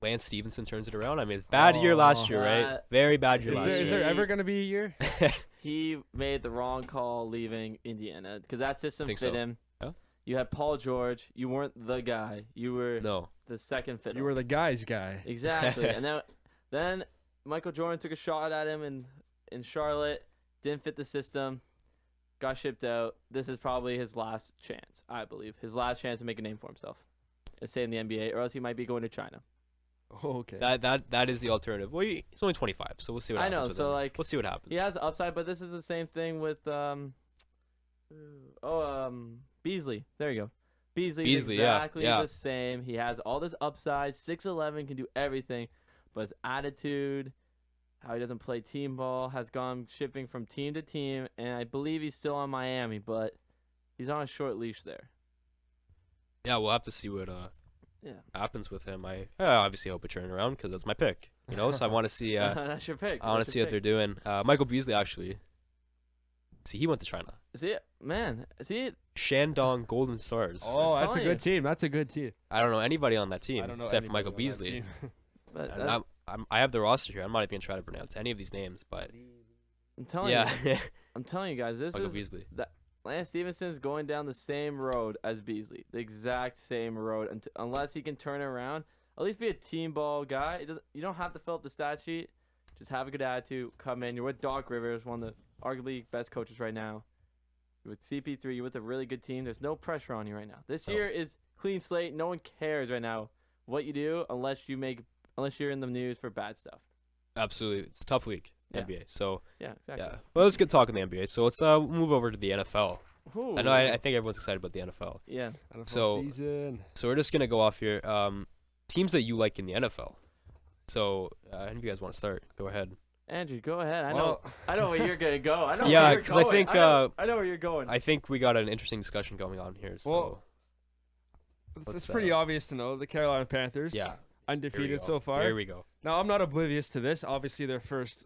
Lance Stevenson turns it around? I mean, it's bad year last year, right? that- Very bad year Is last there- Is year. there ever going to be a year? He made the wrong call leaving Indiana because that system Think fit so. him. Yeah. You had Paul George. You weren't the guy. You were No. the second fiddle. You were the guy's guy. Exactly. And then Michael Jordan took a shot at him in Charlotte. Didn't fit the system. Got shipped out. This is probably his last chance, I believe. His last chance to make a name for himself. Stay in the NBA, or else he might be going to China. Oh, okay. That is the alternative. Well, he's only 25, so we'll see what I happens. know, with so, him. like, we'll see what happens. He has upside, but this is the same thing with Beasley. There you go. Beasley's exactly yeah. the same. He has all this upside. 6'11", can do everything, but his attitude, how he doesn't play team ball, has gone shipping from team to team, and I believe he's still on Miami, but he's on a short leash there. Yeah, we'll have to see what Yeah. happens with him. I obviously hope it turns around because that's my pick. You know, so I want to see. That's your pick. I want That's to see your what they're pick. doing. Michael Beasley actually. See, he went to China. See it, man. See it. Shandong Golden Stars. Oh, I'm that's a telling good team. That's a good team. I don't know anybody on that team I don't know except for anybody Michael on that Beasley. team. But And I have the roster here. I'm not even gonna try to pronounce any of these names, but I'm telling yeah, you, I'm telling you guys, this Michael is Beasley. Lance Stevenson's going down the same road as Beasley, the exact same road. Unless he can turn it around, at least be a team ball guy. You don't have to fill up the stat sheet. Just have a good attitude. Come in. You're with Doc Rivers, one of the arguably best coaches right now. You're with CP3. You're with a really good team. There's no pressure on you right now. This No. year is clean slate. No one cares right now what you do unless you're in the news for bad stuff. Absolutely, it's a tough league, Yeah. NBA. So Yeah, exactly. yeah, well, it's good talking the NBA. So let's move over to the NFL. Ooh. I know I think everyone's excited about the NFL. Yeah. NFL So- season. So we're just gonna go off here. Teams that you like in the NFL. So any of you guys want to start? Go ahead. Andrew, go ahead. I Well, know where you're gonna go. I know Yeah, where you're 'cause I going. think, I know where you're going. I think we got an interesting discussion going on here. So Well, it's let's, pretty obvious to know the Carolina Panthers. yeah, here we Undefeated go. so far. Here we go. Now, I'm not oblivious to this. Obviously, their first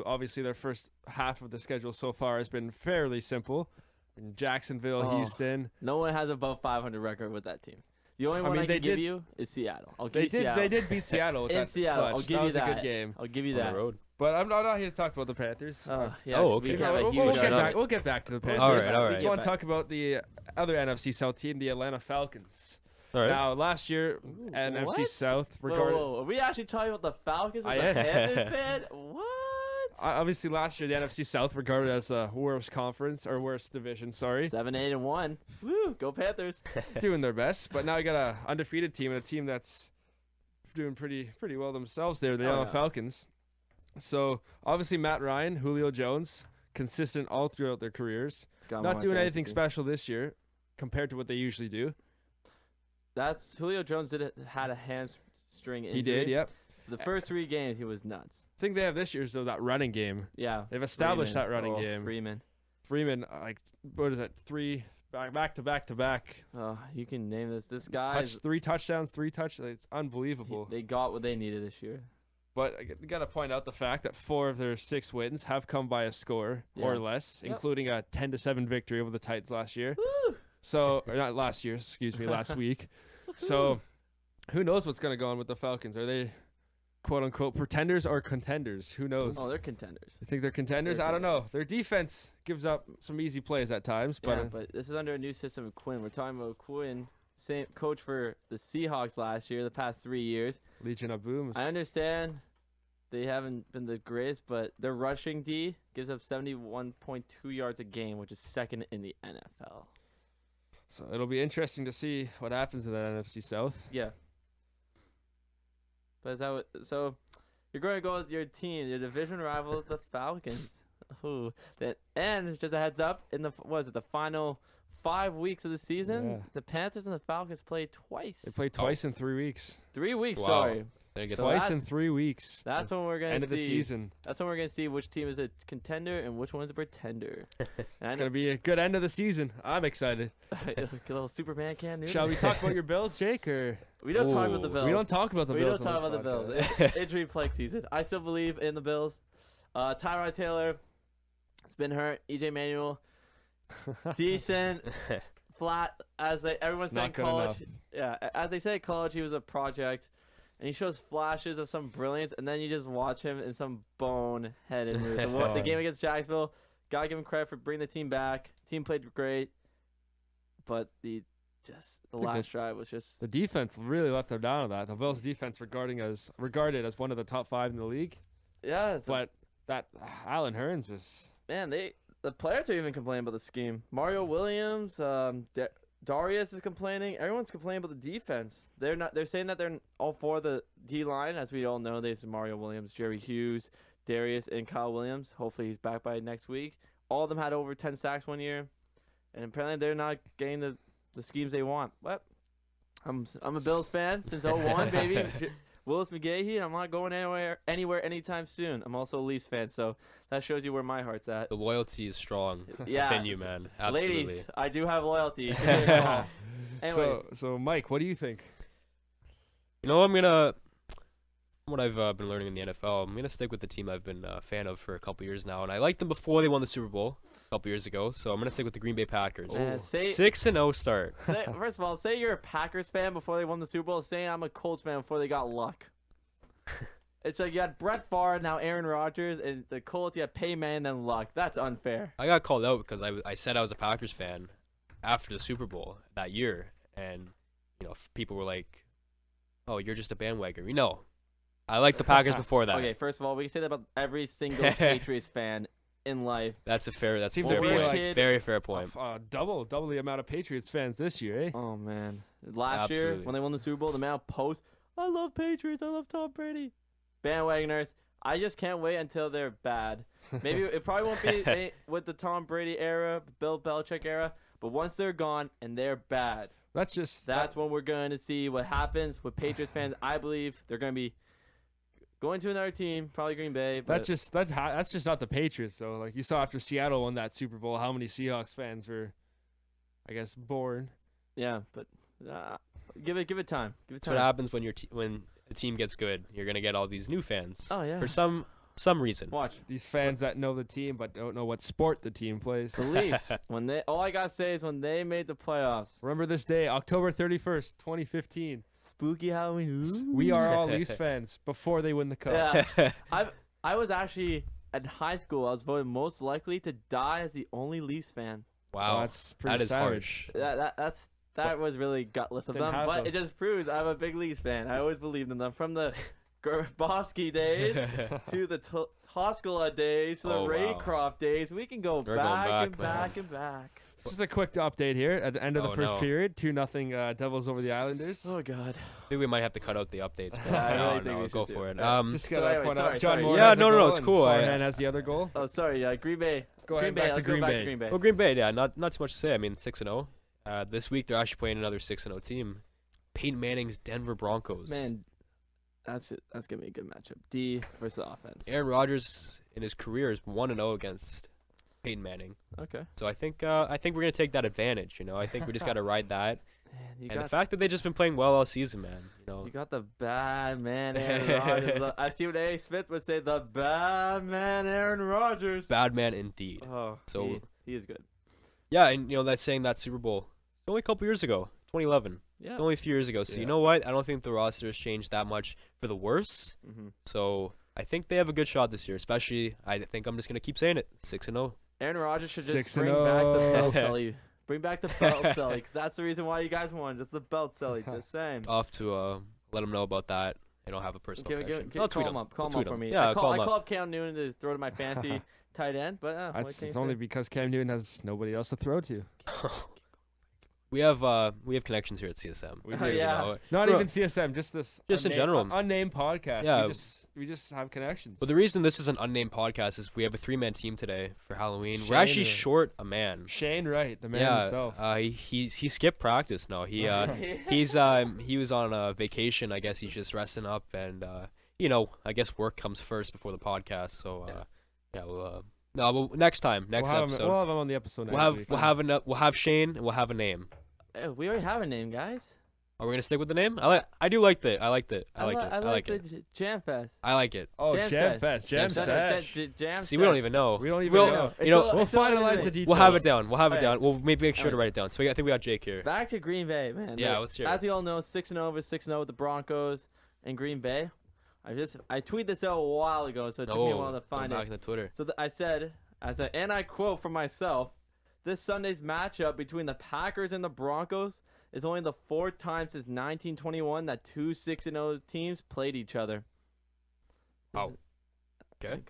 obviously their first half of the schedule so far has been fairly simple. In Jacksonville, Oh. Houston. No one has above 500 record with that team. The only I one mean, I they can give did- you is Seattle. I'll give They you did Seattle. they did beat Seattle with In that Seattle. clutch. I'll give that you was that. a good game. I'll give you On that. the road. But I'm not here to talk about the Panthers. Yeah, Oh, 'cause okay. we have a we'll, huge we'll get shut up. back. We'll get back to the Panthers. All right, all right. I just want to talk about the other NFC South team, the Atlanta Falcons. All right. Now, last year, Ooh, NFC what? South Whoa, regarded. whoa, are we actually talking about the Falcons I and the am. Panthers, man? What? Obviously, last year the NFC South regarded as the worst conference or worst division. Sorry, 7-8-1. Woo, go Panthers. doing their best, but now you got a undefeated team and a team that's doing pretty well themselves. There, the Oh, Atlanta yeah. Falcons. So obviously, Matt Ryan, Julio Jones, consistent all throughout their careers. Got 'em on Not my doing fantasy anything team. special this year compared to what they usually do. That's Julio Jones had a hamstring injury. He did, yep. The first 3 games, he was nuts. I think they have this year's though that running game. Yeah. They've established Freeman. that running Oh, game. Freeman. Like what is it? 3 back to back. Oh, you can name this. This guy. Three touchdowns, 3 touchdowns. It's unbelievable. They got what they needed this year. But I got to point out the fact that 4 of their 6 wins have come by a score or Yeah. less, Yep. including a 10-7 victory over the Titans last year. Woo! So, or not last year, excuse me, last week. So, who knows what's gonna go on with the Falcons? Are they quote unquote pretenders or contenders? Who knows? Oh, they're contenders. You think they're contenders? They're I don't know. Their defense gives up some easy plays at times, but Yeah, but this is under a new system of Quinn. We're talking about Quinn, same coach for the Seahawks last year, the past 3 years. Legion of Boom. I understand they haven't been the greatest, but their rushing D gives up 71.2 yards a game, which is second in the NFL. So it'll be interesting to see what happens in that NFC South. Yeah. But is that what, so you're going to go with your team, your division rival, the Falcons. Ooh, and just a heads up, in the final 5 weeks of the season, Yeah. the Panthers and the Falcons played twice. They played twice in 3 weeks. 3 weeks, Wow. sorry. There you go. So Twice that- in 3 weeks. That's when we're gonna End see. of the season. That's when we're gonna see which team is a contender and which one's a pretender. It's gonna be a good end of the season. I'm excited. a little Superman Cam Newton. Shall we talk about your Bills, Jake? Or We don't talk about the Ooh. Bills. we don't talk about the We Bills. don't talk on about the this Bills. podcast. Injury plague season. I still believe in the Bills. Tyrod Taylor, it's been hurt. EJ Manuel, decent, flat. Everyone's It's saying not good college. enough. Yeah, as they say, college he was a project, and he shows flashes of some brilliance, and then you just watch him in some boneheaded moves. And the game against Jacksonville, gotta give him credit for bringing the team back. Team played great, but the think last drive was just The defense really let them down on that. The Bills' defense regarded as one of the top 5 in the league. yeah. But that Allen Hurns is Man, the players are even complaining about the scheme. Mario Williams, Darius is complaining. Everyone's complaining about the defense. They're saying that they're all for the D line, as we all know. There's Mario Williams, Jerry Hughes, Darius, and Kyle Williams. Hopefully he's back by next week. All of them had over 10 sacks one year, and apparently they're not getting the schemes they want. But I'm a Bills fan since 01, baby. Willis McGahee, and I'm not going anywhere anytime soon. I'm also a Leafs fan, so that shows you where my heart's at. The loyalty is strong Yeah, within you, man. Absolutely. Ladies, I do have loyalty. Give me a call. Anyways, so Mike, what do you think? You know, what I've been learning in the NFL, I'm gonna stick with the team I've been a fan of for a couple years now, and I liked them before they won the Super Bowl a couple years ago. So I'm gonna stick with the Green Bay Packers. man, 6-0 start. first of all, say you're a Packers fan before they won the Super Bowl. Say I'm a Colts fan before they got luck. It's like you had Brett Favre, now Aaron Rodgers, and the Colts, you had Peyton Manning, then luck. That's unfair. I got called out because I said I was a Packers fan after the Super Bowl that year, and people were like, "Oh, you're just a bandwagon." I liked the Packers before that. Okay, first of all, we can say that about every single Patriots fan in life. That's a fair Seems fair to be point. like- Very fair point. Double the amount of Patriots fans this year, eh? Oh, man. Last year, Absolutely. when they won the Super Bowl, the man post, I love Patriots, I love Tom Brady. Bandwagoners, I just can't wait until they're bad. Maybe it probably won't be with the Tom Brady era, Bill Belichick era, but once they're gone and they're bad, That's when we're going to see what happens with Patriots fans. I believe they're going to be going to another team, probably Green Bay. But that's just not the Patriots. So like you saw after Seattle won that Super Bowl, how many Seahawks fans were, I guess, born. yeah, but give it time. Give it That's what time. happens when when the team gets good. You're gonna get all these new fans Oh yeah. for some reason. Watch. These fans that know the team but don't know what sport the team plays. The Leafs, all I gotta say is when they made the playoffs, Remember this day, October 31st, 2015. spooky Halloween. We are all Leafs fans before they win the cup. Yeah, I was actually in high school. I was voted most likely to die as the only Leafs fan. Wow, That's pretty that is savage. harsh. That was really gutless of Didn't them, have but them. it just proves I'm a big Leafs fan. I always believed in them from the Grabowski days to the Toskala days to the Oh, wow. Raycroft days. We can go We're back going and back, man. back and back. Just a quick update here at the end of the Oh, first no. period. 2-0 Devils over the Islanders. Oh God. I think we might have to cut out the updates. But Yeah, I really no, think we should go do for it. it. Just So gotta anyway, point sorry, out John sorry. Moore Yeah, has a no, goal it's and cool. Farhan has the other goal. Oh, sorry. Green Bay. Go ahead, back to Let's Green go back Bay. to Green Bay. Well, Green Bay, yeah, not too much to say. I mean, 6-0. This week they're actually playing another 6-0 team. Peyton Manning's Denver Broncos. Man, that's gonna be a good matchup. D versus offense. Aaron Rodgers in his career is 1-0 against Peyton Manning. Okay. So I think we're gonna take that advantage. I think we just gotta ride that. Man, you And the got fact that they've just been playing well all season, man. you got the bad man Aaron Rodgers. I see what A. Smith would say. The bad man Aaron Rodgers. Bad man indeed. Oh, So- he is good. Yeah, and that saying that Super Bowl, it's only a couple years ago, 2011. Yeah. Only a few years ago. So you Yeah. know what? I don't think the roster has changed that much for the worse. Mm-hmm. So I think they have a good shot this year. Especially, I think I'm just gonna keep saying it. 6-0. Aaron Rodgers should just 6-0. bring back the belt celly. Bring back the belt celly, because that's the reason why you guys won. Just the belt celly. Just saying. Off to let them know about that. They don't have a personal connection. I'll Call tweet him him. up. Call I'll him up tweet for me. Yeah, I call him up. up Cam Newton to throw to my fancy tight end, but what That's can you it's only say? because Cam Newton has nobody else to throw to. We have connections here at CSM. We Oh, do. You yeah. know. Not Bro, even CSM, just this. Just in general. Unnamed podcast. Yeah. We just have connections. But the reason this is an unnamed podcast is we have a 3-man team today for Halloween. We're Shane actually Wright. short a man. Shane Wright, the man Yeah, himself. he skipped practice. No, he he was on a vacation. I guess he's just resting up, and I guess work comes first before the podcast. So next time, next we'll episode, we'll have him on the episode next week. we'll have Shane, and we'll have a name. We already have a name, guys. Are we gonna stick with the name? I do like it. I like it. I like the Jam Fest. I like it. Oh, Jam Jam Sesh. Fest, Jam Sesh. Jam See, we don't Sesh. even know. We don't even We'll- know. It's you know, still- We'll it's still finalize early. the details. We'll have it down. We'll have it Okay. down. We'll maybe make sure to Anyways. write it down. So I think we got Jake here. Back to Green Bay, man. Yeah, Look, let's hear As it. we all know, 6-0 with 6-0 with the Broncos and Green Bay. I tweeted this out a while ago, so it took me a while to find back it. in the Twitter. So I said, and I quote from myself, this Sunday's matchup between the Packers and the Broncos is only the 4th time since 1921 that two 6-0 teams played each other. Oh. Okay.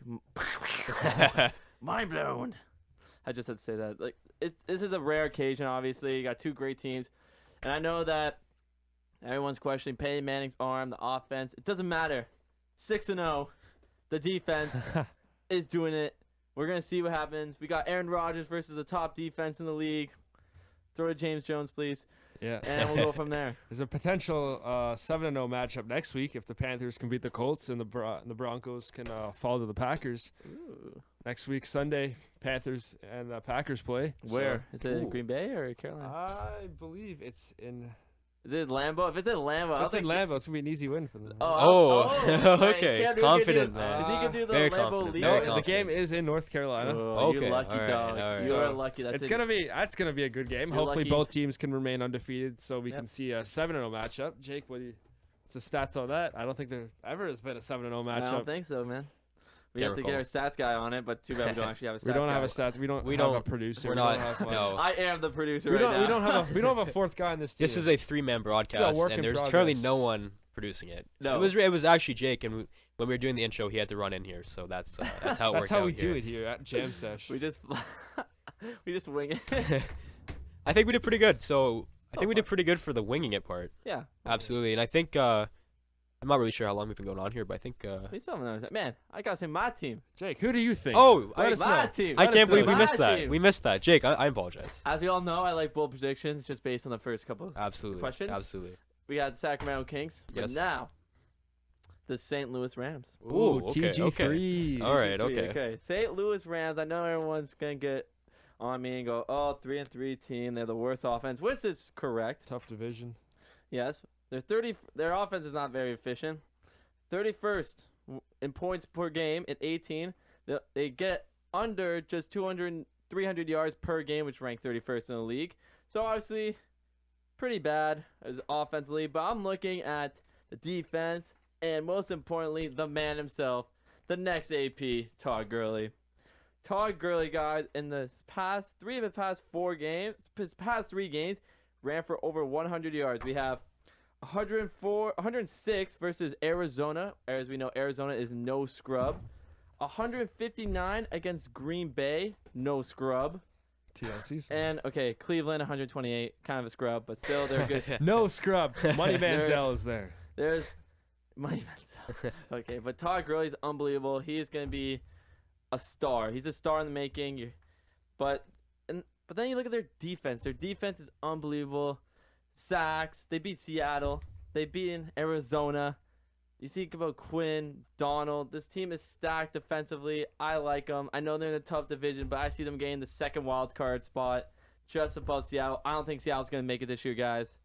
Mind blown. I just had to say that. This is a rare occasion, obviously. You got two great teams. And I know that everyone's questioning Peyton Manning's arm, the offense. It doesn't matter. 6-0. The defense is doing it. We're going to see what happens. We got Aaron Rodgers versus the top defense in the league. Throw to James Jones, please. Yeah. And we'll go from there. There's a potential 7-0 matchup next week if the Panthers can beat the Colts and the Broncos can fall to the Packers. Ooh. Next week, Sunday, Panthers and Packers play. Where? Is it in Ooh. Green Bay or Carolina? I believe it's in. Is it Lambeau? If it's in Lambeau, I'll It's in take Lambeau. It's gonna be an easy win for them. Okay, Cam it's Newton confident, can do, man. Is he can do the Very Lambeau confident, lead? very No, the confident. game is in North Carolina. Oh, Okay, you lucky all right, dog. all right. You So are lucky. That's That's gonna be a good game. You're Hopefully, lucky. both teams can remain undefeated, so we Yep. can see a 7-0 matchup. Jake, what's the stats on that? I don't think there ever has been a 7-0 I don't matchup. think so, man. We Can't have to get our stats guy on it, but too bad we don't actually have a stats We don't guy. have a stat. We don't We have a don't- producer. we're We don't not- have much. no. I am the producer We right don't. now. We don't have a fourth guy in this team. This is a 3-man broadcast, work and in there's currently progress. no one producing it. No. It was actually Jake, and when we were doing the intro, he had to run in here, so that's how it That's worked how out we do here. it here at Jam Sesh. we just wing it. I think we did pretty good. So I So think we did far. pretty good for the winging it part. Yeah. Absolutely, and I think I'm not really sure how long we've been going on here, but I think. We still haven't noticed that. Man, I gotta say my team. Jake, who do you think? Oh, Let us my know. team. I Let us can't believe know. we missed My that. team. We missed that, Jake. I apologize. As we all know, I like bold predictions just based on the first couple. Absolutely. Questions? Absolutely. We got Sacramento Kings, but Yes. now the St. Louis Rams. Ooh, okay, TG okay. free. All right. TG3, Okay. St. Louis Rams. I know everyone's gonna get on me and go, "Oh, 3-3 team. They're the worst offense," which is correct. Tough division. Yes, Their offense is not very efficient. 31st in points per game at 18. They get under just 300 yards per game, which rank 31st in the league. So obviously, pretty bad as offensively. But I'm looking at the defense and most importantly, the man himself, the next AP, Todd Gurley. Todd Gurley, guys, in the past 3 games, ran for over 100 yards. We have 106 versus Arizona. As we know, Arizona is no scrub. 159 against Green Bay, no scrub. TLC's. And, okay, Cleveland, 128, kind of a scrub, but still, they're good. No scrub. Money They're- Manziel is there. There's Money Manziel. Okay, but Todd Gurley's unbelievable. He is going to be a star. He's a star in the making. But then you look at their defense. Their defense is unbelievable. Sacks. They beat Seattle. They beat in Arizona. You think about Quinn, Donald. This team is stacked defensively. I like them. I know they're in a tough division, but I see them getting the second wild card spot just above Seattle. I don't think Seattle's going to make it this year, guys.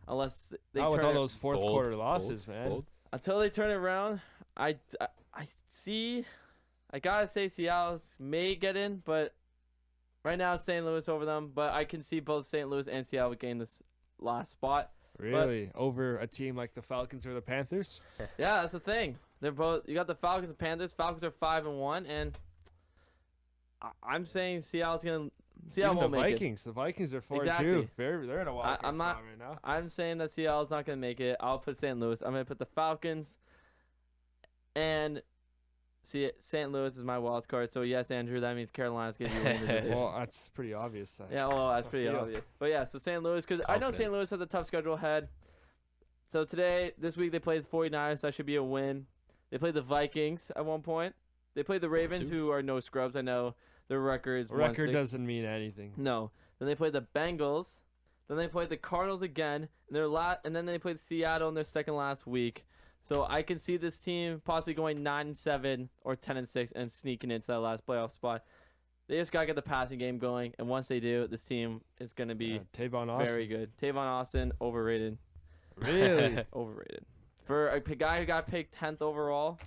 Unless they Not with turn all it- those fourth Bold, quarter bold, losses, man. bold. until they turn it around, I see. I gotta say Seattle may get in, but right now it's St. Louis over them. But I can see both St. Louis and Seattle getting this last spot. Really? Over a team like the Falcons or the Panthers? Yeah, that's the thing. They're both. You got the Falcons and Panthers. Falcons are 5-1, and I'm saying Seattle's gonna. Seattle Even won't the make Vikings. The Vikings are 4-2. Exactly. They're in a wild card I'm not- spot right now. I'm saying that Seattle's not gonna make it. I'll put St. Louis. I'm gonna put the Falcons, and St. Louis is my wild card. So yes, Andrew, that means Carolina's gonna be winning the division. Well, that's pretty obvious. Yeah, well, that's I pretty feel. obvious. But yeah, so St. Louis, because I know Confident. St. Louis has a tough schedule ahead. So this week they played the 49ers. So that should be a win. They played the Vikings at one point. They played the Ravens, who are no scrubs. I know their record is Record 1-6. doesn't mean anything. No. Then they played the Bengals. Then they played the Cardinals again. And then they played Seattle in their second last week. So I can see this team possibly going 9-7 or 10-6 and sneaking into that last playoff spot. They just gotta get the passing game going, and once they do, this team is gonna be Tavon Austin. very good. Tavon Austin, overrated. Really? Overrated. For a guy who got picked 10th overall,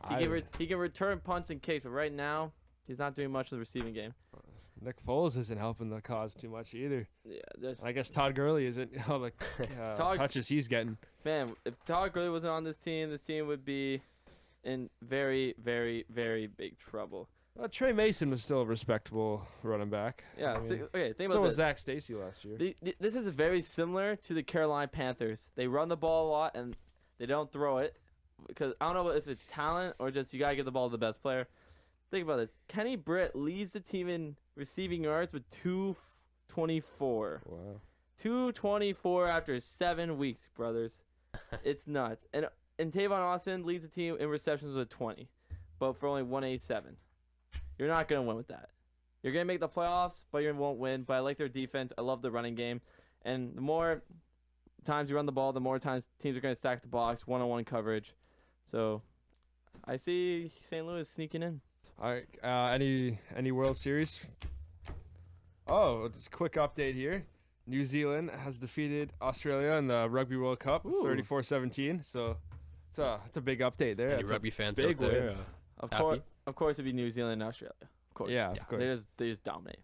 he can return punts and kicks, but right now he's not doing much of the receiving game. Nick Foles isn't helping the cause too much either. Yeah, I guess Todd Gurley isn't all the touches he's getting. man, if Todd Gurley wasn't on this team would be in very, very, very big trouble. Trey Mason was still a respectable running back. Yeah. I mean, Okay. Think so about was this. Zach Stacy last year. This is very similar to the Carolina Panthers. They run the ball a lot and they don't throw it because I don't know if it's talent or just you gotta get the ball to the best player. Think about this. Kenny Britt leads the team in receiving yards with 224. Wow. 224 after 7 weeks, brothers. It's nuts. And Tavon Austin leads the team in receptions with 20, but for only 187. You're not gonna win with that. You're gonna make the playoffs, but you won't win. But I like their defense. I love the running game, and the more times you run the ball, the more times teams are gonna stack the box, one-on-one coverage. So I see St. Louis sneaking in. All right. Any World Series? Oh, just a quick update here. New Zealand has defeated Australia in the Rugby World Cup, 34-17. So it's a big update there. Any That's a rugby fans big out there? win. Of course, it'd be New Zealand and Australia. Of course. Yeah, of course. They just dominate.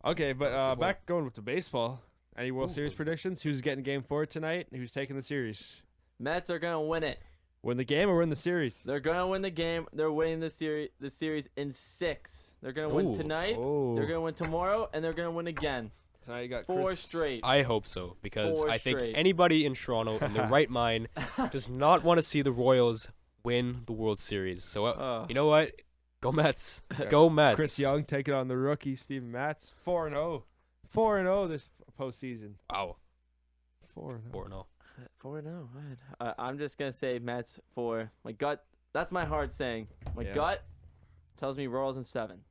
Okay, but That's a good back going with the baseball. Any World Ooh. Series predictions? Who's getting Game 4 tonight? Who's taking the series? Mets are gonna win it. Win the game or win the series? They're gonna win the game. They're winning the series in 6. They're gonna win tonight. Oh. They're gonna win tomorrow, and they're gonna win again. Tonight you got 4 Chris- straight. I hope so because 4 I think straight. anybody in Toronto in their right mind does not want to see the Royals win the World Series. So you know what? Go Mets. Go Mets. Chris Young taking on the rookie Steven Matz. 4-0. 4-0 this postseason. Wow. 4-0. 4-0. 4-0. I'm just gonna say Mets 4. My gut. That's my heart saying. My Yeah. gut tells me Royals in 7.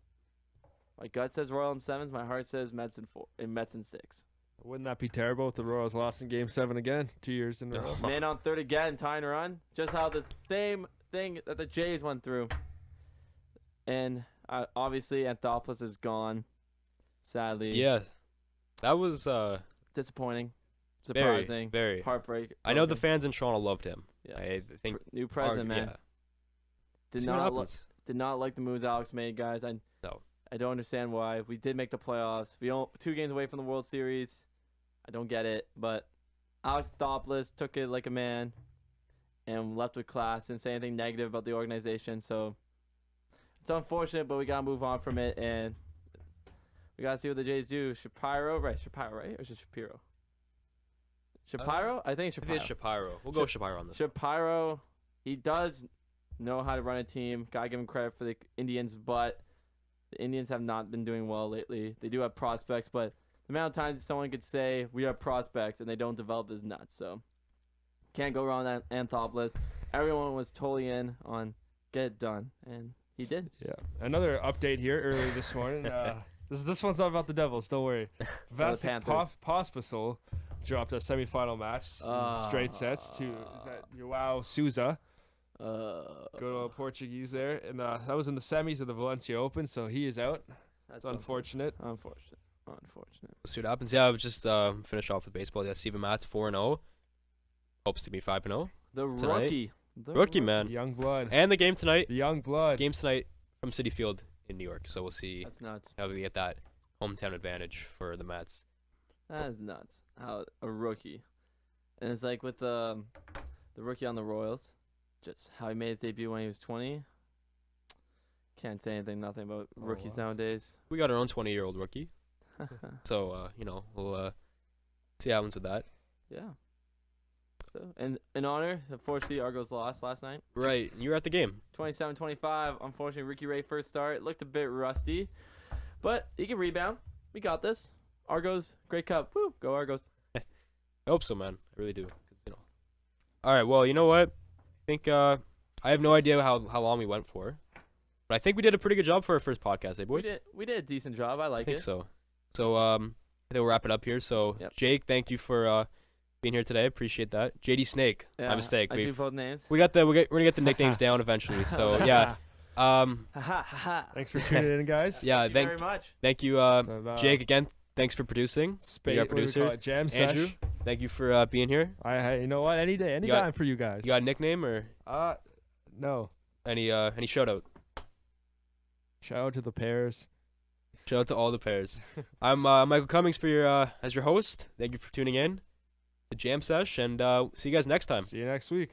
My gut says Royals in 7. My heart says Mets in 4. And Mets in 6. Wouldn't that be terrible if the Royals lost in Game 7 again? 2 years in a row. Man on third again, tying run. Just how the same thing that the Jays went through. And obviously Anthopoulos is gone. Sadly. Yeah. That was Disappointing. very, Surprising. very. Heartbreak. I know the fans in Toronto loved him. Yes. I think New president, man. Yeah. Did See what not happens. did not like the moves Alex made, guys. No. I don't understand why. We did make the playoffs. We don't 2 games away from the World Series. I don't get it, but Alex Anthopoulos took it like a man and left with class. Didn't say anything negative about the organization. So it's unfortunate, but we gotta move on from it, and we gotta see what the Jays do. Shapiro, right? Or is it Shapiro? Shapiro? I think it's I Shapiro. think it's Shapiro. We'll go Shapiro on this. Shapiro, he does know how to run a team. Gotta give him credit for the Indians, but the Indians have not been doing well lately. They do have prospects, but the amount of times someone could say we have prospects and they don't develop is nuts. So can't go wrong with Anthopoulos. Everyone was totally in on get it done, and he did. Yeah. Another update here early this morning. This one's not about the Devils. Don't worry. Vasek Panthers. Pospisil dropped a semifinal match, straight sets to Joao Souza. Good old Portuguese there, and that was in the semis of the Valencia Open, so he is out. That's It's unfortunate. Unfortunate. We'll see what happens. Yeah, I would just finish off with baseball. Yeah, Steven Matz 4-0. Hopes to be 5-0. The Tonight. rookie. Rookie, man. Youngblood. And the game tonight. The Youngblood. Games tonight from Citi Field in New York. So we'll see That's nuts. how we get that hometown advantage for the Mets. That is nuts. How a rookie, and it's like with the rookie on the Royals, just how he made his debut when he was 20. Can't say nothing about rookies nowadays. We got our own 20-year-old rookie. So, we'll see what happens with that. Yeah. So, and in honor, unfortunately, Argos lost last night. Right. You were at the game. 27-25. Unfortunately, Ricky Ray first start. Looked a bit rusty. But he can rebound. We got this. Argos, great cup. Woo, go Argos. I hope so, man. I really do. 'Cause, All right, well, you know what? I think I have no idea how long we went for. But I think we did a pretty good job for our first podcast, eh, boys? We did a decent job. I like think it. so. So I think we'll wrap it up here. So Yep. Jake, thank you for being here today. Appreciate that. JD Snake, Yeah, my mistake. I do both names. We're gonna get the nicknames down eventually. So yeah. Ha ha ha. Thanks for tuning in, guys. Yeah. Thank you very much. Thank you, Jake, again. Thanks for producing. Spade, our producer, Jam Andrew. Sesh. Thank you for being here. You know what? Any day, got- time for you guys. You got a nickname or No. any shout out? Shout out to the pairs. Shout out to all the pairs. I'm Michael Cummings for your as your host. Thank you for tuning in to Jam Sesh, and see you guys next time. See you next week.